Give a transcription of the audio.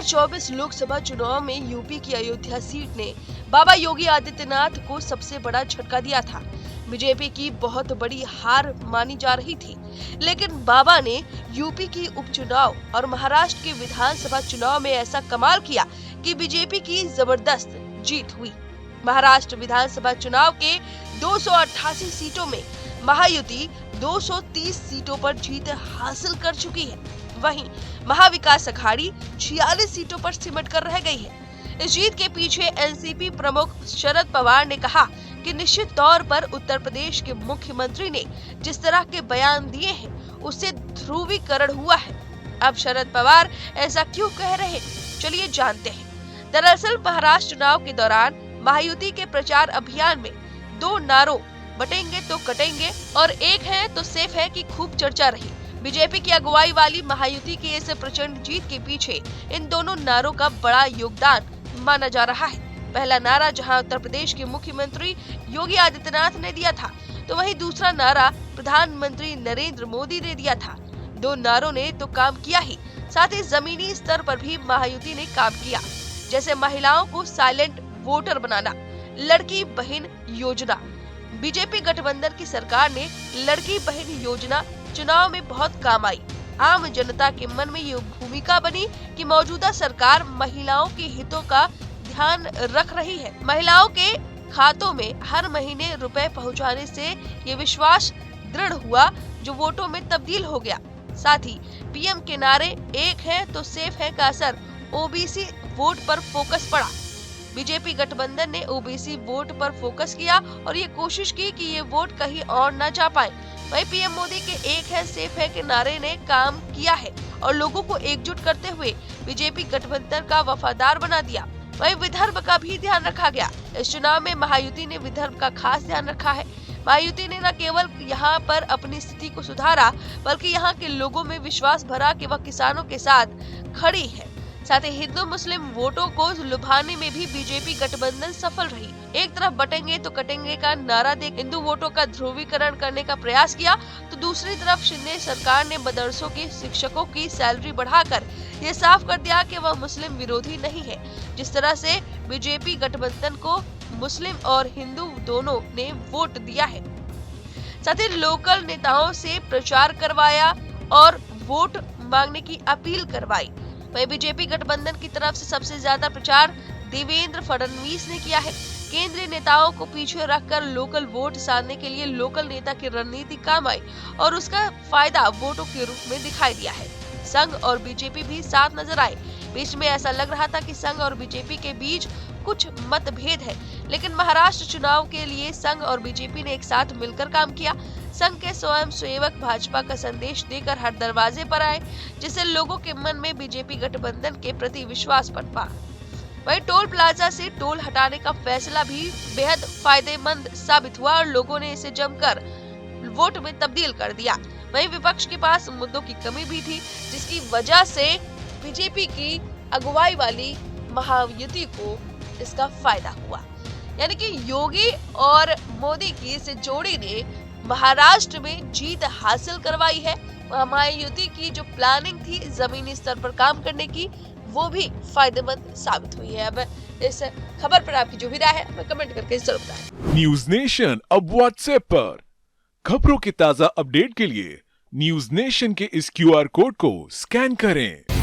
2024 लोकसभा चुनाव में यूपी की अयोध्या सीट ने बाबा योगी आदित्यनाथ को सबसे बड़ा झटका दिया था। बीजेपी की बहुत बड़ी हार मानी जा रही थी, लेकिन बाबा ने यूपी की उपचुनाव और महाराष्ट्र के विधानसभा चुनाव में ऐसा कमाल किया कि बीजेपी की जबरदस्त जीत हुई। महाराष्ट्र विधानसभा चुनाव के 288 सीटों में महायुति 230 सीटों पर जीत हासिल कर चुकी है। वहीं महाविकास अघाड़ी 46 सीटों पर सिमट कर रह गई है। इस जीत के पीछे एनसीपी प्रमुख शरद पवार ने कहा कि निश्चित तौर पर उत्तर प्रदेश के मुख्यमंत्री ने जिस तरह के बयान दिए हैं उससे ध्रुवीकरण हुआ है। अब शरद पवार ऐसा क्यों कह रहे हैं, चलिए जानते हैं। दरअसल महाराष्ट्र चुनाव के दौरान महायुति के प्रचार अभियान में दो नारों बटेंगे तो कटेंगे और एक है तो सेफ है की खूब चर्चा रही। बीजेपी की अगुवाई वाली महायुति की इस प्रचंड जीत के पीछे इन दोनों नारों का बड़ा योगदान माना जा रहा है। पहला नारा जहां उत्तर प्रदेश के मुख्यमंत्री योगी आदित्यनाथ ने दिया था, तो वहीं दूसरा नारा प्रधानमंत्री नरेंद्र मोदी ने दिया था। दो नारों ने तो काम किया ही, साथ ही जमीनी स्तर पर भी महायुति ने काम किया, जैसे महिलाओं को साइलेंट वोटर बनाना, लड़की बहन योजना। बीजेपी गठबंधन की सरकार ने लड़की बहन योजना चुनाव में बहुत काम आई। आम जनता के मन में ये भूमिका बनी कि मौजूदा सरकार महिलाओं के हितों का ध्यान रख रही है। महिलाओं के खातों में हर महीने रुपए पहुंचाने से ये विश्वास दृढ़ हुआ, जो वोटों में तब्दील हो गया। साथ ही पीएम के नारे एक है तो सेफ है का असर ओबीसी वोट पर फोकस पड़ा। बीजेपी गठबंधन ने ओबीसी वोट पर फोकस किया और ये कोशिश की कि ये वोट कहीं और न जा पाए। वहीं पीएम मोदी के एक है सेफ है के नारे ने काम किया है और लोगों को एकजुट करते हुए बीजेपी गठबंधन का वफादार बना दिया। वहीं विदर्भ का भी ध्यान रखा गया। इस चुनाव में महायुति ने विदर्भ का खास ध्यान रखा है। महायुति ने न केवल यहाँ पर अपनी स्थिति को सुधारा, बल्कि यहाँ के लोगों में विश्वास भरा कि वह किसानों के साथ खड़ी है। साथ ही हिंदू मुस्लिम वोटों को लुभाने में भी बीजेपी गठबंधन सफल रही। एक तरफ बटेंगे तो कटेंगे का नारा दे हिंदू वोटों का ध्रुवीकरण करने का प्रयास किया, तो दूसरी तरफ शिंदे सरकार ने मदरसों के शिक्षकों की सैलरी बढ़ाकर ये साफ कर दिया कि वह मुस्लिम विरोधी नहीं है। जिस तरह से बीजेपी गठबंधन को मुस्लिम और हिंदू दोनों ने वोट दिया है। साथ ही लोकल नेताओं से प्रचार करवाया और वोट मांगने की अपील करवाई। वहीं बीजेपी गठबंधन की तरफ से सबसे ज्यादा प्रचार देवेंद्र फडणवीस ने किया है। केंद्रीय नेताओं को पीछे रखकर लोकल वोट साधने के लिए लोकल नेता की रणनीति काम आई और उसका फायदा वोटों के रूप में दिखाई दिया है। संघ और बीजेपी भी साथ नजर आए। बीच में ऐसा लग रहा था कि संघ और बीजेपी के बीच कुछ मतभेद है, लेकिन महाराष्ट्र चुनाव के लिए संघ और बीजेपी ने एक साथ मिलकर काम किया। संघ के स्वयं सेवक भाजपा का संदेश देकर हर दरवाजे पर आए, जिससे लोगों के मन में बीजेपी गठबंधन के प्रति विश्वास पनपा। वहीं टोल प्लाजा से टोल हटाने का फैसला भी बेहद फायदेमंद साबित हुआ और लोगों ने इसे जमकर वोट में तब्दील कर दिया। वहीं विपक्ष के पास मुद्दों की कमी भी थी, जिसकी वजह से बीजेपी की अगुवाई वाली महायुति को इसका फायदा हुआ। यानी कि योगी और मोदी की इस जोड़ी ने महाराष्ट्र में जीत हासिल करवाई है। महायुति की जो प्लानिंग थी जमीनी स्तर पर काम करने की, वो भी फायदेमंद साबित हुई है। अब इस खबर पर आपकी जो भी राय है हमें कमेंट करके जरूर बताएं। न्यूज नेशन अब व्हाट्सएप पर खबरों के ताजा अपडेट के लिए न्यूज नेशन के इस QR कोड को स्कैन करें।